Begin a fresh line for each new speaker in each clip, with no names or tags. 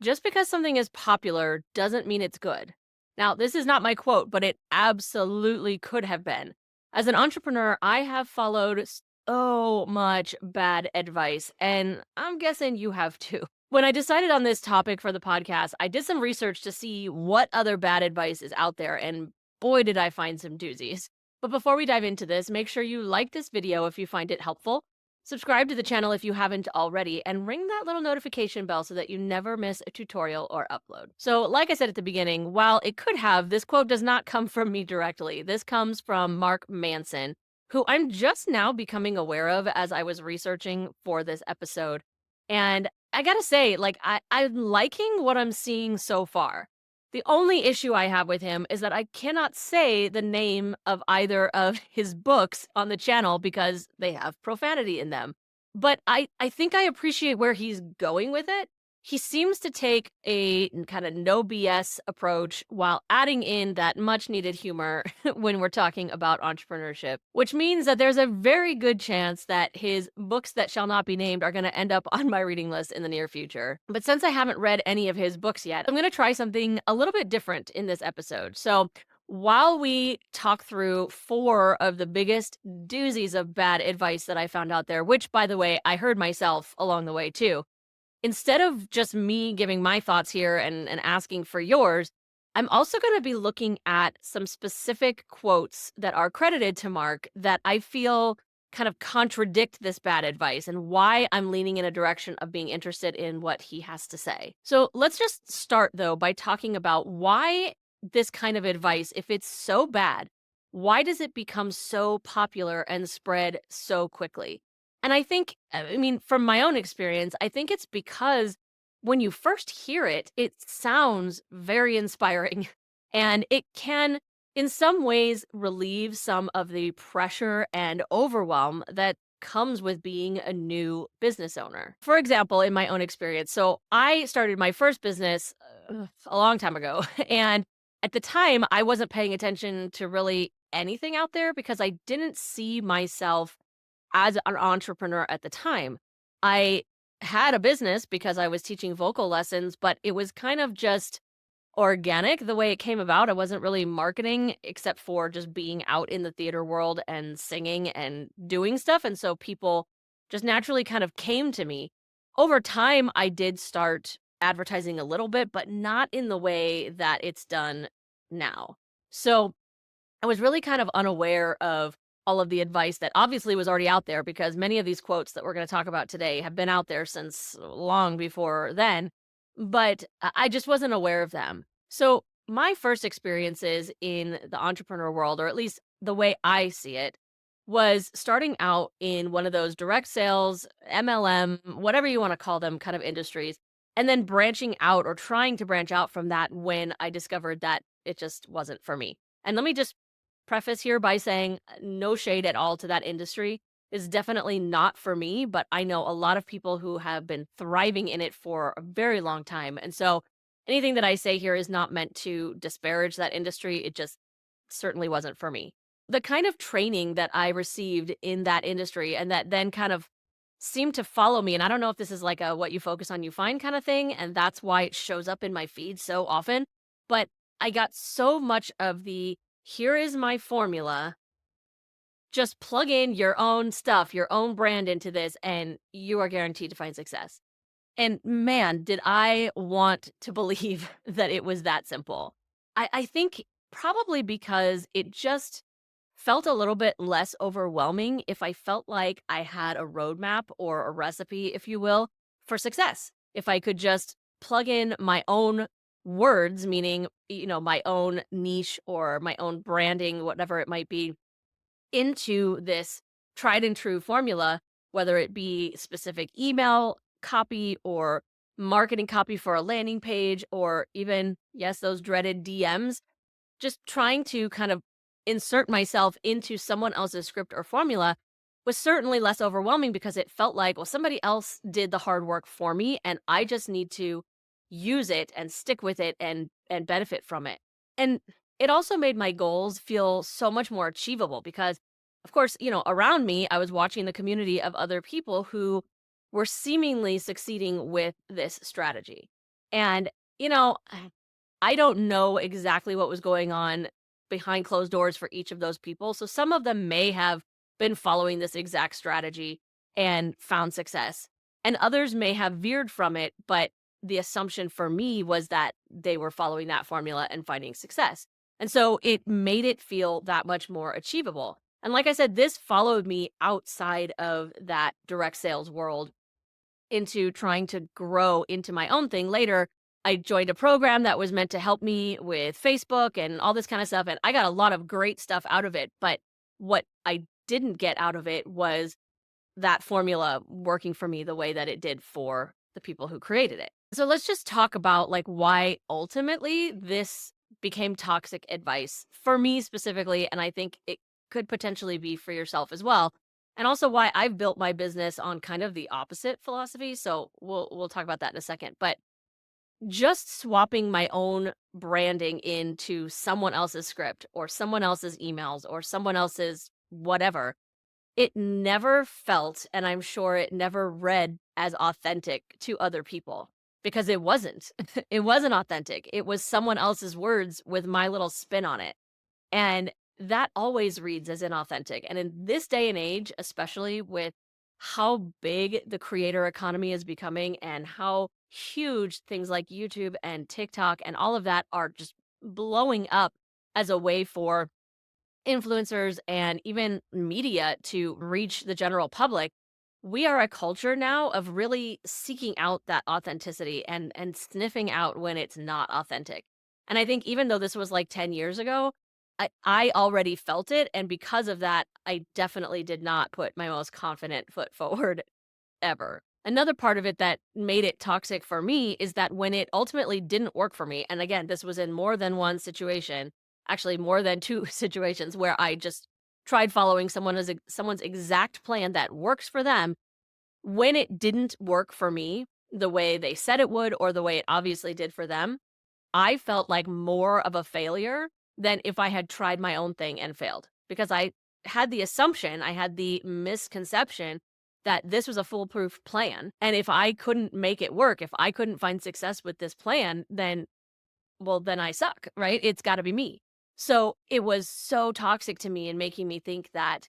Just because something is popular doesn't mean it's good. Now, this is not my quote, but it absolutely could have been. As an entrepreneur, I have followed so much bad advice, and I'm guessing you have too. When I decided on this topic for the podcast, I did some research to see what other bad advice is out there, and boy, did I find some doozies. But before we dive into this, make sure you like this video if you find it helpful. Subscribe to the channel if you haven't already, and ring that little notification bell so that you never miss a tutorial or upload. So, like I said at the beginning, while it could have, this quote does not come from me directly. This comes from Mark Manson, who I'm just now becoming aware of as I was researching for this episode. And I gotta say, I'm liking what I'm seeing so far. The only issue I have with him is that I cannot say the name of either of his books on the channel because they have profanity in them. But I think I appreciate where he's going with it. He seems to take a kind of no BS approach while adding in that much needed humor when we're talking about entrepreneurship, which means that there's a very good chance that his books that shall not be named are going to end up on my reading list in the near future. But since I haven't read any of his books yet, I'm going to try something a little bit different in this episode. So, while we talk through four of the biggest doozies of bad advice that I found out there, which, by the way, I heard myself along the way too, instead of just me giving my thoughts here and asking for yours, I'm also going to be looking at some specific quotes that are credited to Mark that I feel kind of contradict this bad advice and why I'm leaning in a direction of being interested in what he has to say. So let's just start, though, by talking about why this kind of advice, if it's so bad, why does it become so popular and spread so quickly? And I think, I mean, from my own experience, I think it's because when you first hear it, it sounds very inspiring and it can, in some ways, relieve some of the pressure and overwhelm that comes with being a new business owner. For example, in my own experience, so I started my first business a long time ago. And at the time, I wasn't paying attention to really anything out there because I didn't see myself as an entrepreneur at the time. I had a business because I was teaching vocal lessons, but it was kind of just organic the way it came about. I wasn't really marketing except for just being out in the theater world and singing and doing stuff. And so people just naturally kind of came to me. Over time, I did start advertising a little bit, but not in the way that it's done now. So I was really kind of unaware of all of the advice that obviously was already out there because many of these quotes that we're going to talk about today have been out there since long before then, but I just wasn't aware of them. So, my first experiences in the entrepreneur world, or at least the way I see it, was starting out in one of those direct sales, MLM, whatever you want to call them, kind of industries, and then branching out or trying to branch out from that when I discovered that it just wasn't for me. And let me just preface here by saying no shade at all to that industry. Is definitely not for me, but I know a lot of people who have been thriving in it for a very long time. And so anything that I say here is not meant to disparage that industry. It just certainly wasn't for me. The kind of training that I received in that industry and that then kind of seemed to follow me. And I don't know if this is like a what you focus on, you find kind of thing. And that's why it shows up in my feed so often. But I got so much of the here is my formula. Just plug in your own stuff, your own brand into this, and you are guaranteed to find success. And man, did I want to believe that it was that simple. I think probably because it just felt a little bit less overwhelming if I felt like I had a roadmap or a recipe, if you will, for success. If I could just plug in my own words, meaning, my own niche or my own branding, whatever it might be, into this tried and true formula, whether it be specific email copy or marketing copy for a landing page, or even, yes, those dreaded DMs, just trying to kind of insert myself into someone else's script or formula was certainly less overwhelming because it felt like, well, somebody else did the hard work for me and I just need to use it and stick with it and benefit from it. And it also made my goals feel so much more achievable because of course, around me I was watching the community of other people who were seemingly succeeding with this strategy. And, you know, I don't know exactly what was going on behind closed doors for each of those people. So some of them may have been following this exact strategy and found success, and others may have veered from it. But the assumption for me was that they were following that formula and finding success. And so it made it feel that much more achievable. And like I said, this followed me outside of that direct sales world into trying to grow into my own thing later. I joined a program that was meant to help me with Facebook and all this kind of stuff, and I got a lot of great stuff out of it, but what I didn't get out of it was that formula working for me the way that it did for the people who created it. So let's just talk about like why ultimately this became toxic advice for me specifically, and I think it could potentially be for yourself as well. And also why I've built my business on kind of the opposite philosophy. So we'll talk about that in a second. But just swapping my own branding into someone else's script or someone else's emails or someone else's whatever, it never felt, and I'm sure it never read as authentic to other people because it wasn't. It wasn't authentic. It was someone else's words with my little spin on it. And that always reads as inauthentic. And in this day and age, especially with how big the creator economy is becoming and how huge things like YouTube and TikTok and all of that are just blowing up as a way for influencers and even media to reach the general public, we are a culture now of really seeking out that authenticity and sniffing out when it's not authentic. And I think even though this was like 10 years ago, I already felt it. And because of that, I definitely did not put my most confident foot forward ever. Another part of it that made it toxic for me is that when it ultimately didn't work for me, and again, this was in more than one situation, actually more than two situations where I just tried following someone's exact plan that works for them. When it didn't work for me the way they said it would or the way it obviously did for them, I felt like more of a failure than if I had tried my own thing and failed, because I had the assumption, I had the misconception that this was a foolproof plan. And if I couldn't make it work, if I couldn't find success with this plan, then, well, then I suck, right? It's got to be me. So it was so toxic to me and making me think that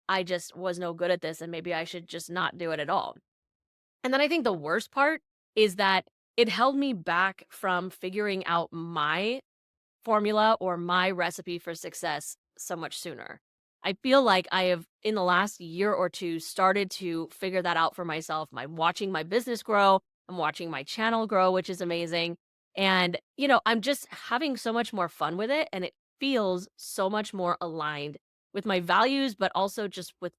I just was no good at this and maybe I should just not do it at all. And then I think the worst part is that it held me back from figuring out my formula or my recipe for success so much sooner. I feel like I have, in the last year or two, started to figure that out for myself. I'm watching my business grow. I'm watching my channel grow, which is amazing. And, I'm just having so much more fun with it. And it feels so much more aligned with my values, but also just with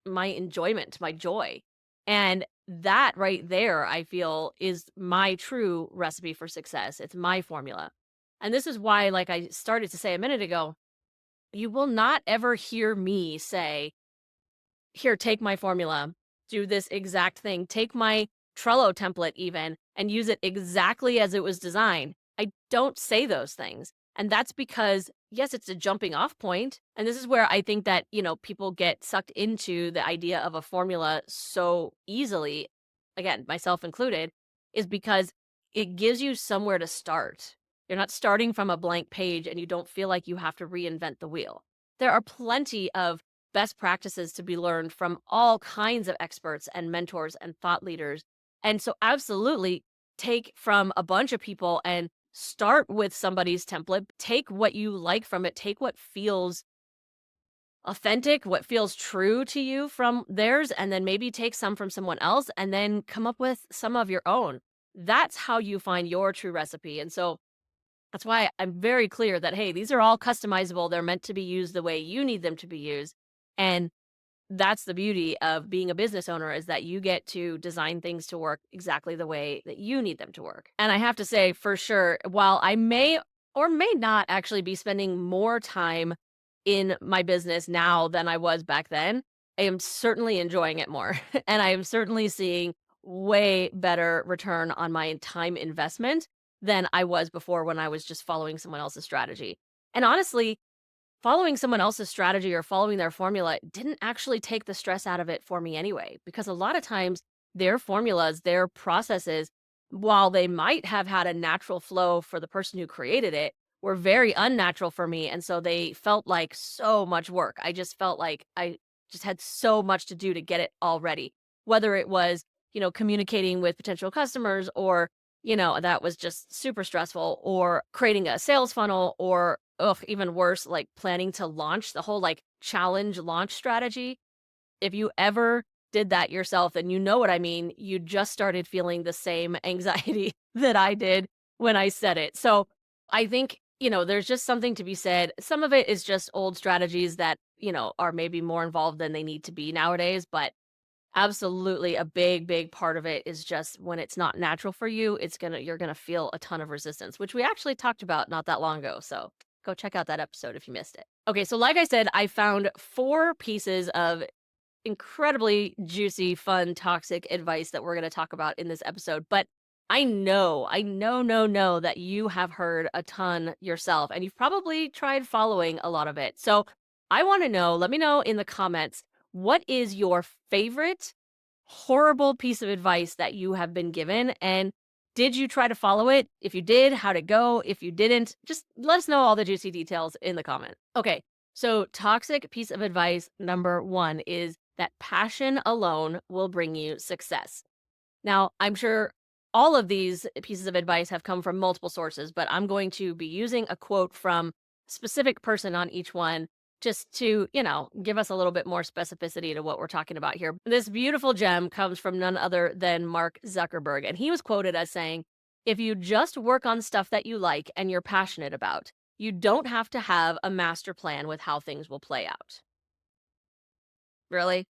my enjoyment, my joy. And that right there, I feel, is my true recipe for success. It's my formula. And this is why, like I started to say a minute ago, you will not ever hear me say, here, take my formula, do this exact thing, take my Trello template even, and use it exactly as it was designed. I don't say those things. And that's because, yes, it's a jumping off point. And this is where I think that, people get sucked into the idea of a formula so easily, again, myself included, is because it gives you somewhere to start. You're not starting from a blank page and you don't feel like you have to reinvent the wheel. There are plenty of best practices to be learned from all kinds of experts and mentors and thought leaders. And so, absolutely, take from a bunch of people and start with somebody's template. Take what you like from it, take what feels authentic, what feels true to you from theirs, and then maybe take some from someone else and then come up with some of your own. That's how you find your true recipe. And so, that's why I'm very clear that, hey, these are all customizable. They're meant to be used the way you need them to be used. And that's the beauty of being a business owner, is that you get to design things to work exactly the way that you need them to work. And I have to say, for sure, while I may or may not actually be spending more time in my business now than I was back then, I am certainly enjoying it more. And I am certainly seeing way better return on my time investment than I was before when I was just following someone else's strategy. And honestly, following someone else's strategy or following their formula didn't actually take the stress out of it for me anyway, because a lot of times their formulas, their processes while they might have had a natural flow for the person who created it, were very unnatural for me. And so they felt like so much work. I just felt like I just had so much to do to get it all ready, whether it was, communicating with potential customers or, that was just super stressful, or creating a sales funnel, or, ugh, even worse, like planning to launch the whole like challenge launch strategy. If you ever did that yourself, and you know what I mean, you just started feeling the same anxiety that I did when I said it. So I think, there's just something to be said. Some of it is just old strategies that, are maybe more involved than they need to be nowadays. But absolutely a big, big part of it is just when it's not natural for you, you're gonna feel a ton of resistance, which we actually talked about not that long ago. So go check out that episode if you missed it. Okay, so like I said, I found 4 pieces of incredibly juicy, fun, toxic advice that we're going to talk about in this episode. But I know that you have heard a ton yourself, and you've probably tried following a lot of it. So I want to know, let me know in the comments, what is your favorite horrible piece of advice that you have been given? And did you try to follow it? If you did, how'd it go? If you didn't, just let us know all the juicy details in the comment. Okay, so toxic piece of advice number 1 is that passion alone will bring you success. Now, I'm sure all of these pieces of advice have come from multiple sources, but I'm going to be using a quote from a specific person on each one just to, give us a little bit more specificity to what we're talking about here. This beautiful gem comes from none other than Mark Zuckerberg, and he was quoted as saying, "If you just work on stuff that you like and you're passionate about, you don't have to have a master plan with how things will play out." Really?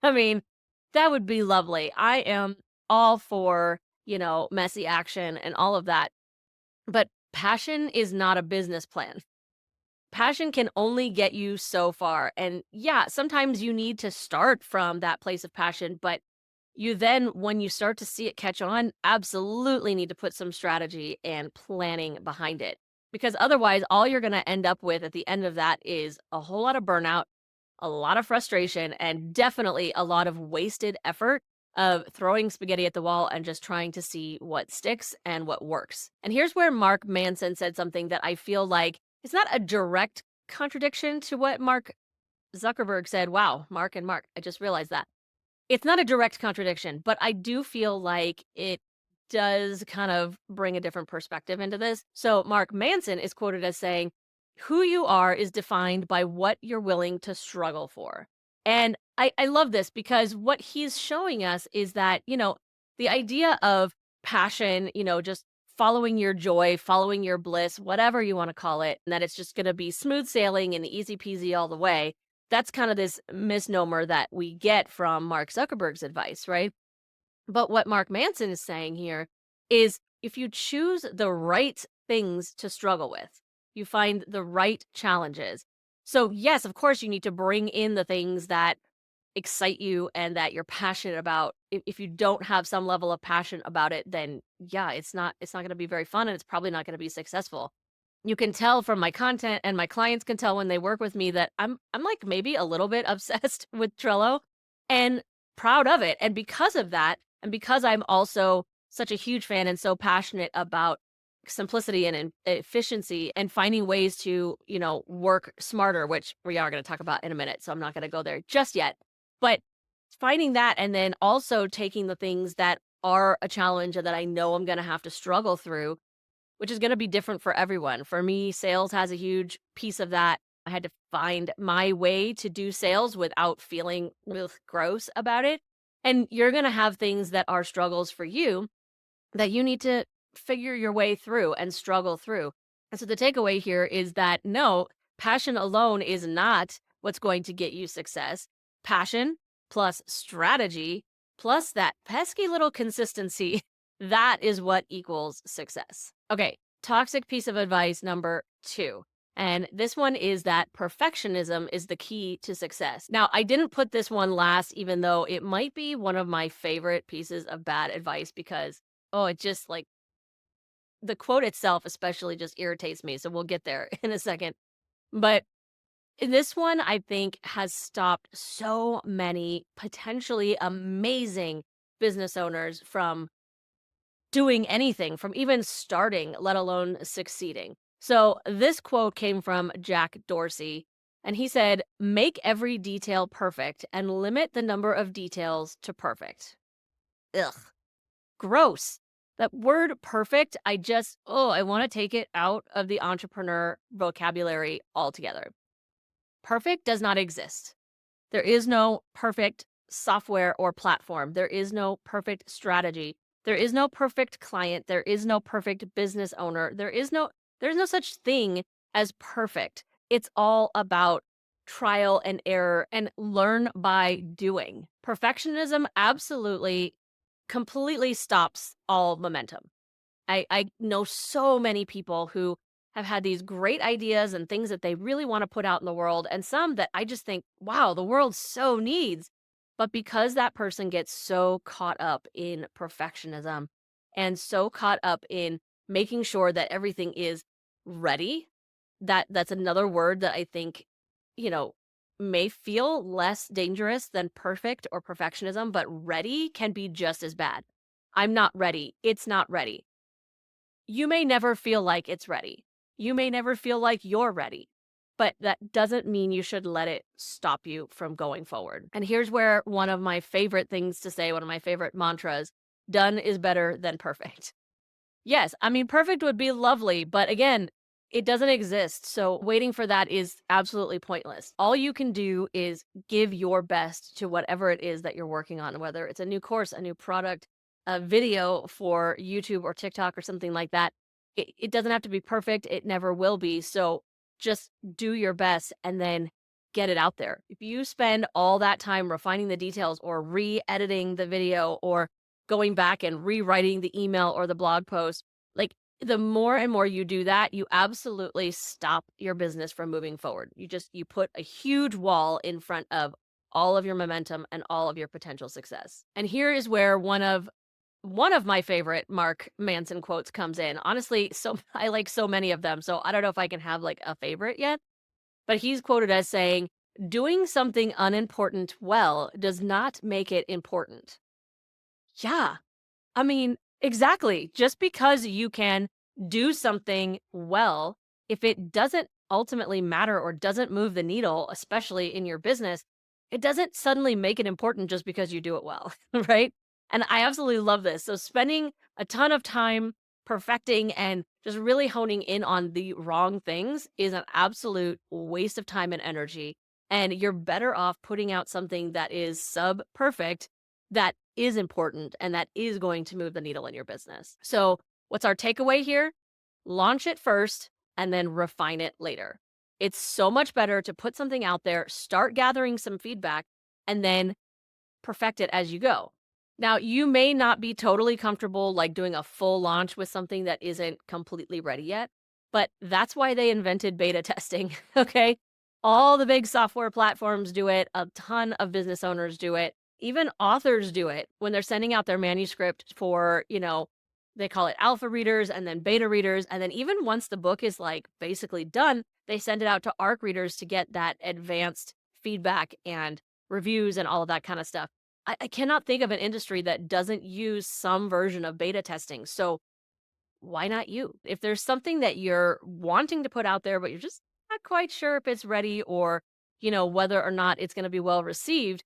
I mean, that would be lovely. I am all for, messy action and all of that. But passion is not a business plan. Passion can only get you so far. And yeah, sometimes you need to start from that place of passion, but you then, when you start to see it catch on, absolutely need to put some strategy and planning behind it. Because otherwise, all you're going to end up with at the end of that is a whole lot of burnout, a lot of frustration, and definitely a lot of wasted effort of throwing spaghetti at the wall and just trying to see what sticks and what works. And here's where Mark Manson said something that I feel like it's not a direct contradiction to what Mark Zuckerberg said. Wow, Mark and Mark, I just realized that. It's not a direct contradiction, but I do feel like it does kind of bring a different perspective into this. So, Mark Manson is quoted as saying, "Who you are is defined by what you're willing to struggle for." And I love this because what he's showing us is that, the idea of passion, just following your joy, following your bliss, whatever you want to call it, and that it's just going to be smooth sailing and easy peasy all the way. That's kind of this misnomer that we get from Mark Zuckerberg's advice, right? But what Mark Manson is saying here is if you choose the right things to struggle with, you find the right challenges. So, yes, of course, you need to bring in the things that excite you and that you're passionate about. If you don't have some level of passion about it, then yeah, it's not going to be very fun, and it's probably not going to be successful. You can tell from my content, and my clients can tell when they work with me that I'm like maybe a little bit obsessed with Trello and proud of it. And because of that, and because I'm also such a huge fan and so passionate about simplicity and efficiency and finding ways to, work smarter, which we are going to talk about in a minute. So I'm not going to go there just yet. But finding that, and then also taking the things that are a challenge and that I know I'm going to have to struggle through, which is gonna be different for everyone. For me, sales has a huge piece of that. I had to find my way to do sales without feeling ugh, gross about it. And you're gonna have things that are struggles for you that you need to figure your way through and struggle through. And so the takeaway here is that no, passion alone is not what's going to get you success. Passion plus strategy plus that pesky little consistency, that is what equals success. Okay, toxic piece of advice number 2. And this one is that perfectionism is the key to success. Now, I didn't put this one last, even though it might be one of my favorite pieces of bad advice because, oh, it just like the quote itself, especially, just irritates me. So we'll get there in a second. But this one, I think, has stopped so many potentially amazing business owners from doing anything, from even starting, let alone succeeding. So this quote came from Jack Dorsey, and he said, "Make every detail perfect and limit the number of details to perfect." Ugh, gross. That word perfect, I want to take it out of the entrepreneur vocabulary altogether. Perfect does not exist. There is no perfect software or platform. There is no perfect strategy. There is no perfect client. There is no perfect business owner. There's no such thing as perfect. It's all about trial and error and learn by doing. Perfectionism absolutely completely stops all momentum. I know so many people who have had these great ideas and things that they really want to put out in the world, and some that I just think, wow, the world so needs. But because that person gets so caught up in perfectionism and so caught up in making sure that everything is ready, that's another word that I think, you know, may feel less dangerous than perfect or perfectionism, but ready can be just as bad. I'm not ready. It's not ready. You may never feel like it's ready. You may never feel like you're ready, but that doesn't mean you should let it stop you from going forward. And here's where one of my favorite things to say, one of my favorite mantras: done is better than perfect. Yes, I mean, perfect would be lovely, but again, it doesn't exist. So waiting for that is absolutely pointless. All you can do is give your best to whatever it is that you're working on, whether it's a new course, a new product, a video for YouTube or TikTok or something like that. It doesn't have to be perfect. It never will be. So just do your best and then get it out there. If you spend all that time refining the details or re-editing the video or going back and rewriting the email or the blog post, like, the more and more you do that, you absolutely stop your business from moving forward. You put a huge wall in front of all of your momentum and all of your potential success. And here is where one of my favorite Mark Manson quotes comes in. Honestly, so I like so many of them, so I don't know if I can have like a favorite yet, but he's quoted as saying, "Doing something unimportant well does not make it important." Yeah. I mean, exactly. Just because you can do something well, if it doesn't ultimately matter or doesn't move the needle, especially in your business, it doesn't suddenly make it important just because you do it well, right? And I absolutely love this. So, spending a ton of time perfecting and just really honing in on the wrong things is an absolute waste of time and energy. And you're better off putting out something that is sub perfect, that is important, and that is going to move the needle in your business. So, what's our takeaway here? Launch it first and then refine it later. It's so much better to put something out there, start gathering some feedback, and then perfect it as you go. Now, you may not be totally comfortable like doing a full launch with something that isn't completely ready yet, but that's why they invented beta testing, okay? All the big software platforms do it, a ton of business owners do it, even authors do it when they're sending out their manuscript for, they call it alpha readers and then beta readers. And then even once the book is like basically done, they send it out to ARC readers to get that advanced feedback and reviews and all of that kind of stuff. I cannot think of an industry that doesn't use some version of beta testing. So why not you? If there's something that you're wanting to put out there, but you're just not quite sure if it's ready or, whether or not it's going to be well received,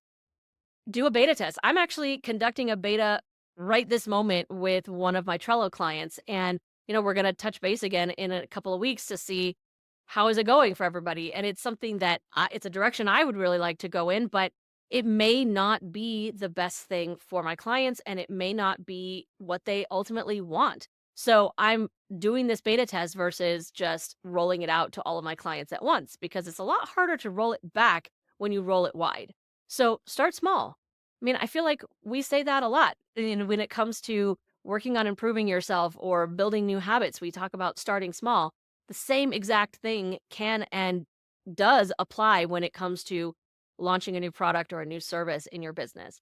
do a beta test. I'm actually conducting a beta right this moment with one of my Trello clients. And, we're going to touch base again in a couple of weeks to see how is it going for everybody. And it's something that it's a direction I would really like to go in, but it may not be the best thing for my clients and it may not be what they ultimately want. So I'm doing this beta test versus just rolling it out to all of my clients at once because it's a lot harder to roll it back when you roll it wide. So start small. I mean, I feel like we say that a lot. And when it comes to working on improving yourself or building new habits, we talk about starting small. The same exact thing can and does apply when it comes to launching a new product or a new service in your business.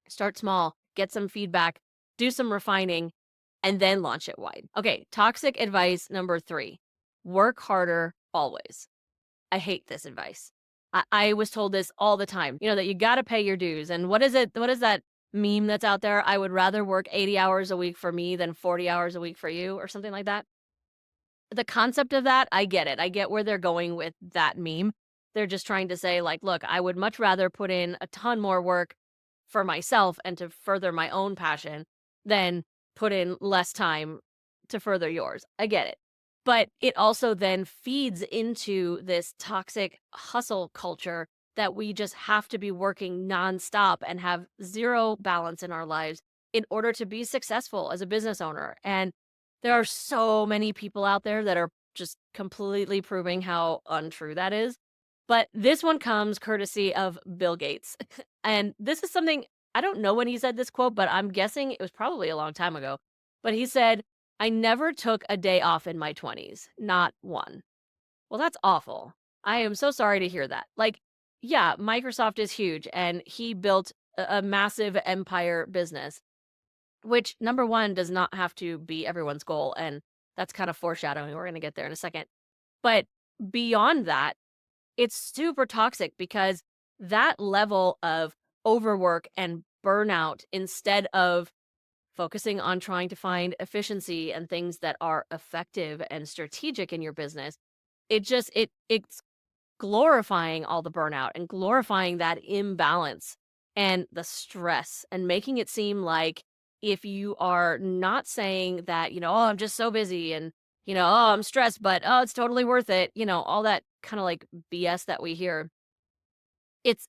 Start small, get some feedback, do some refining, and then launch it wide. Okay, toxic advice number 3: work harder always. I hate this advice. I was told this all the time, that you got to pay your dues. And what is it? What is that meme that's out there, I would rather work 80 hours a week for me than 40 hours a week for you or something like that. The concept of that, I get it. I get where they're going with that meme. They're just trying to say, like, look, I would much rather put in a ton more work for myself and to further my own passion than put in less time to further yours. I get it. But it also then feeds into this toxic hustle culture that we just have to be working nonstop and have zero balance in our lives in order to be successful as a business owner. And there are so many people out there that are just completely proving how untrue that is. But this one comes courtesy of Bill Gates. And this is something I don't know when he said this quote, but I'm guessing it was probably a long time ago. But he said, I never took a day off in my 20s, not one. Well, that's awful. I am so sorry to hear that. Like, yeah, Microsoft is huge and he built a massive empire business, which number one does not have to be everyone's goal. And that's kind of foreshadowing. We're going to get there in a second. But beyond that, it's super toxic because that level of overwork and burnout, instead of focusing on trying to find efficiency and things that are effective and strategic in your business, it's glorifying all the burnout and glorifying that imbalance and the stress and making it seem like if you are not saying that, oh, I'm just so busy and, oh, I'm stressed, but oh, it's totally worth it, all that kind of like BS that we hear. It's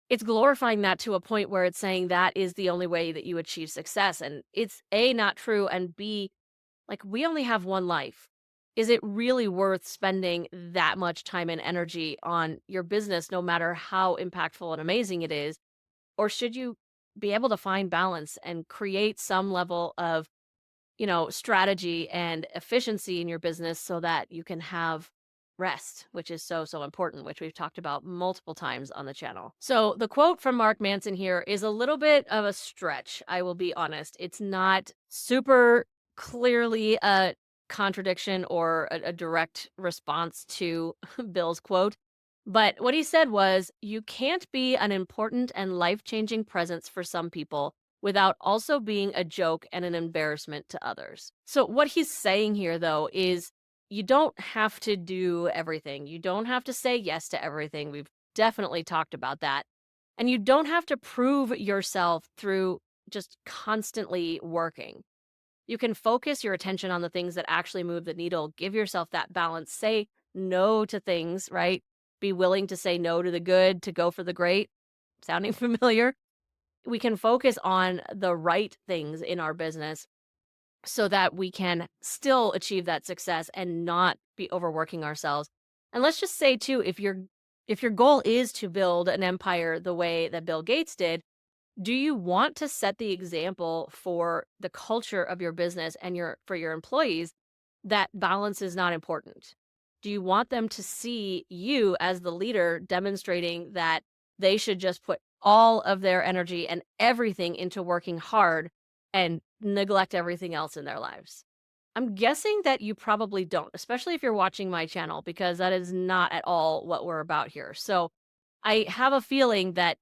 it's glorifying that to a point where it's saying that is the only way that you achieve success. And it's A, not true, and B, like, we only have one life. Is it really worth spending that much time and energy on your business, no matter how impactful and amazing it is? Or should you be able to find balance and create some level of, strategy and efficiency in your business so that you can have rest, which is so, so important, which we've talked about multiple times on the channel. So the quote from Mark Manson here is a little bit of a stretch. I will be honest. It's not super clearly a contradiction or a direct response to Bill's quote. But what he said was, you can't be an important and life changing presence for some people without also being a joke and an embarrassment to others. So, what he's saying here, though, is you don't have to do everything. You don't have to say yes to everything. We've definitely talked about that. And you don't have to prove yourself through just constantly working. You can focus your attention on the things that actually move the needle. Give yourself that balance. Say no to things, right? Be willing to say no to the good, to go for the great. Sounding familiar? We can focus on the right things in our business so that we can still achieve that success and not be overworking ourselves. And let's just say too, if your goal is to build an empire the way that Bill Gates did, do you want to set the example for the culture of your business and for your employees that balance is not important? Do you want them to see you as the leader demonstrating that they should just put all of their energy and everything into working hard and neglect everything else in their lives? I'm guessing that you probably don't, especially if you're watching my channel, because that is not at all what we're about here. So I have a feeling that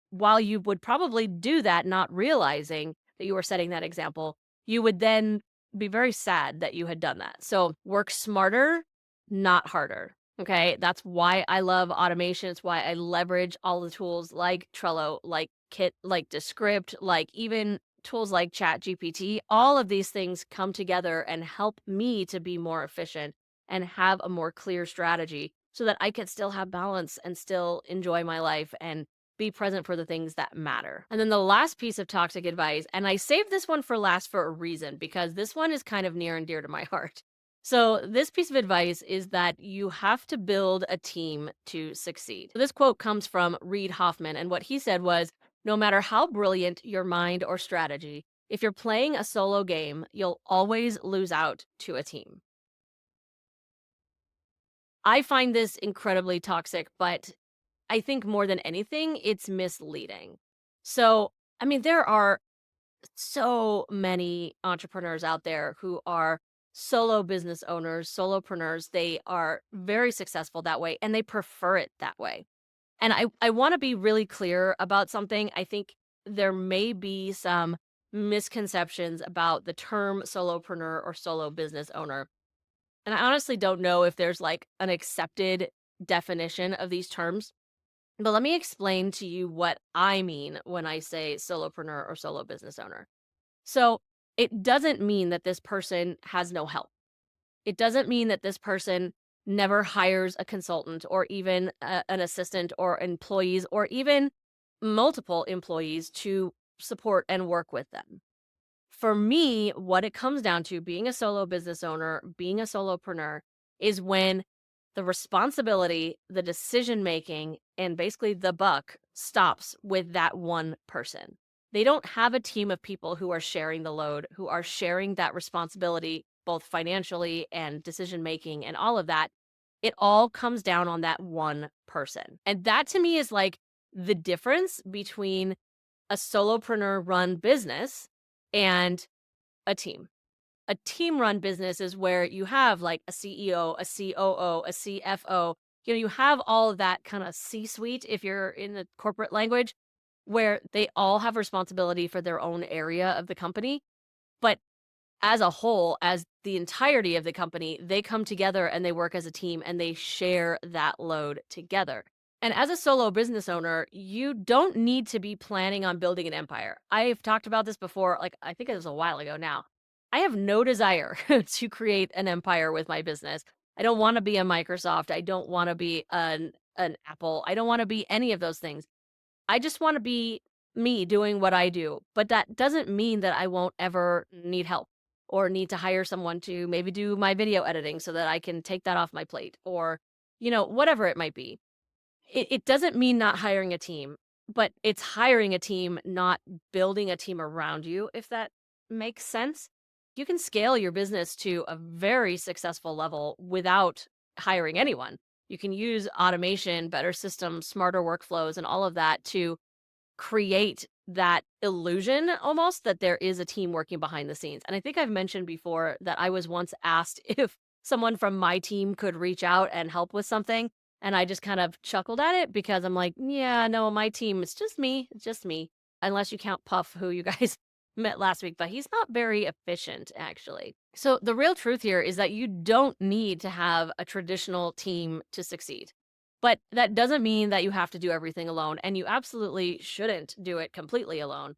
while you would probably do that, not realizing that you were setting that example, you would then be very sad that you had done that. So work smarter, not harder. Okay. That's why I love automation. It's why I leverage all the tools like Trello, like Kit, like Descript, like even tools like ChatGPT. All of these things come together and help me to be more efficient and have a more clear strategy so that I could still have balance and still enjoy my life and be present for the things that matter. And then the last piece of toxic advice, and I saved this one for last for a reason, because this one is kind of near and dear to my heart. So, this piece of advice is that you have to build a team to succeed. This quote comes from Reid Hoffman, and what he said was, no matter how brilliant your mind or strategy, if you're playing a solo game, you'll always lose out to a team. I find this incredibly toxic, but I think more than anything, it's misleading. So, I mean, there are so many entrepreneurs out there who are solo business owners, solopreneurs. They are very successful that way and they prefer it that way. And I want to be really clear about something. I think there may be some misconceptions about the term solopreneur or solo business owner. And I honestly don't know if there's like an accepted definition of these terms, but let me explain to you what I mean when I say solopreneur or solo business owner. So, it doesn't mean that this person has no help. It doesn't mean that this person never hires a consultant or even an assistant or employees or even multiple employees to support and work with them. For me, what it comes down to being a solo business owner, being a solopreneur, is when the responsibility, the decision making, and basically the buck stops with that one person. They don't have a team of people who are sharing the load, who are sharing that responsibility, both financially and decision making and all of that. It all comes down on that one person. And that to me is like the difference between a solopreneur run business and a team. A team run business is where you have like a CEO, a COO, a CFO. You have all of that kind of C suite if you're in the corporate language, where they all have responsibility for their own area of the company. But as a whole, as the entirety of the company, they come together and they work as a team and they share that load together. And as a solo business owner, you don't need to be planning on building an empire. I've talked about this before, like I think it was a while ago now. I have no desire to create an empire with my business. I don't want to be a Microsoft. I don't want to be an Apple. I don't want to be any of those things. I just want to be me doing what I do. But that doesn't mean that I won't ever need help or need to hire someone to maybe do my video editing so that I can take that off my plate or, whatever it might be. It doesn't mean not hiring a team, but it's hiring a team, not building a team around you, if that makes sense. You can scale your business to a very successful level without hiring anyone. You can use automation, better systems, smarter workflows, and all of that to create that illusion almost that there is a team working behind the scenes. And I think I've mentioned before that I was once asked if someone from my team could reach out and help with something. And I just kind of chuckled at it because I'm like, yeah, no, my team, it's just me. It's just me. Unless you count Puff, who you guys met last week, but he's not very efficient, actually. So the real truth here is that you don't need to have a traditional team to succeed. But that doesn't mean that you have to do everything alone, and you absolutely shouldn't do it completely alone.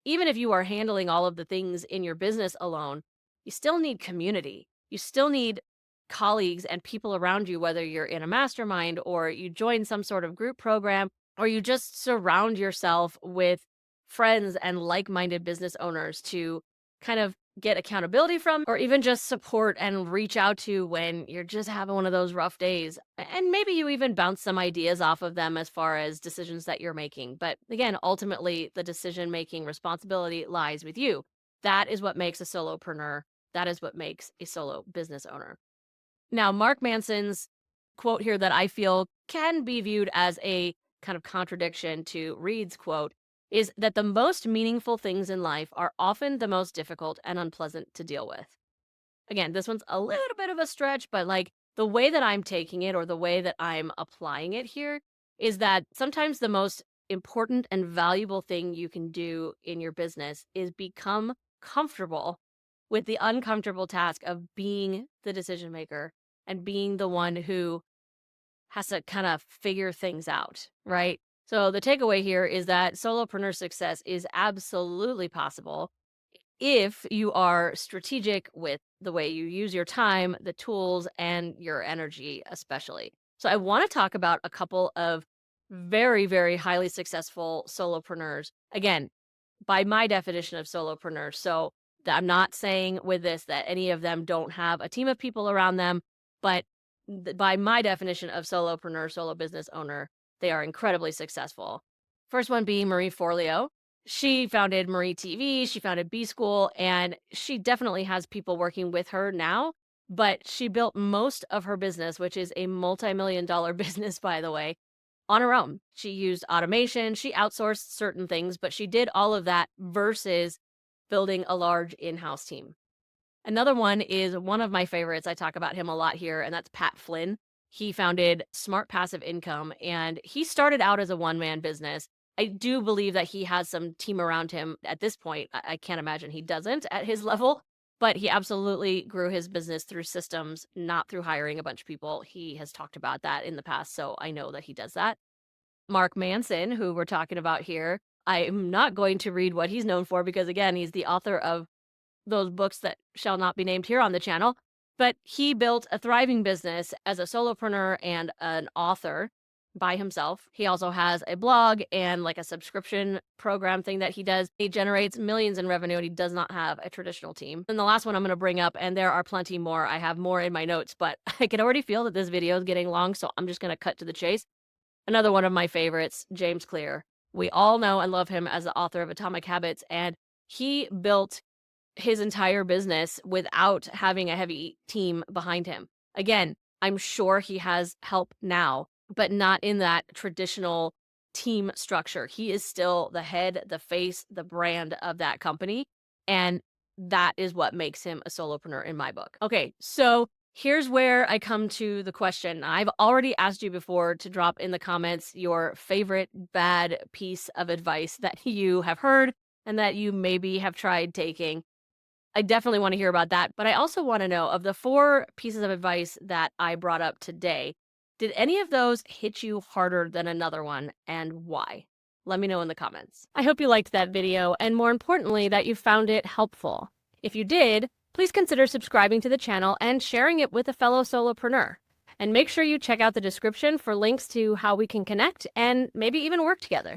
Even if you are handling all of the things in your business alone, you still need community. You still need colleagues and people around you, whether you're in a mastermind or you join some sort of group program or you just surround yourself with friends and like minded business owners to kind of get accountability from, or even just support and reach out to when you're just having one of those rough days. And maybe you even bounce some ideas off of them as far as decisions that you're making. But again, ultimately, the decision making responsibility lies with you. That is what makes a solopreneur. That is what makes a solo business owner. Now, Mark Manson's quote here that I feel can be viewed as a kind of contradiction to Reed's quote is that the most meaningful things in life are often the most difficult and unpleasant to deal with. Again, this one's a little bit of a stretch, but like the way that I'm taking it or the way that I'm applying it here is that sometimes the most important and valuable thing you can do in your business is become comfortable with the uncomfortable task of being the decision maker and being the one who has to kind of figure things out, right? So the takeaway here is that solopreneur success is absolutely possible if you are strategic with the way you use your time, the tools, and your energy, especially. So I want to talk about a couple of very, very highly successful solopreneurs. Again, by my definition of solopreneur. So I'm not saying with this that any of them don't have a team of people around them, but by my definition of solopreneur, solo business owner, they are incredibly successful. First one being Marie Forleo. She founded Marie TV, she founded B School, and she definitely has people working with her now, but she built most of her business, which is a multi-million-dollar business, by the way, on her own. She used automation, she outsourced certain things, but she did all of that versus building a large in-house team. Another one is one of my favorites. I talk about him a lot here, and that's Pat Flynn. He founded Smart Passive Income, and he started out as a one-man business, I do believe that he has some team around him at this point. I can't imagine he doesn't at his level, but he absolutely grew his business through systems, not through hiring a bunch of people. He has talked about that in the past, so I know that he does that. Mark Manson, who we're talking about here, I'm not going to read what he's known for because, again, he's the author of those books that shall not be named here on the channel. But he built a thriving business as a solopreneur and an author by himself. He also has a blog and like a subscription program thing that he does. He generates millions in revenue and he does not have a traditional team. And the last one I'm going to bring up, and there are plenty more. I have more in my notes, but I can already feel that this video is getting long, so I'm just going to cut to the chase. Another one of my favorites, James Clear. We all know and love him as the author of Atomic Habits, and he built his entire business without having a heavy team behind him. Again, I'm sure he has help now, but not in that traditional team structure. He is still the head, the face, the brand of that company, and that is what makes him a solopreneur in my book. Okay, so here's where I come to the question. I've already asked you before to drop in the comments your favorite bad piece of advice that you have heard and that you maybe have tried taking. I definitely want to hear about that, but I also want to know, of the 4 pieces of advice that I brought up today, did any of those hit you harder than another one, and why? Let me know in the comments. I hope you liked that video, and more importantly, that you found it helpful. If you did, please consider subscribing to the channel and sharing it with a fellow solopreneur. And make sure you check out the description for links to how we can connect and maybe even work together.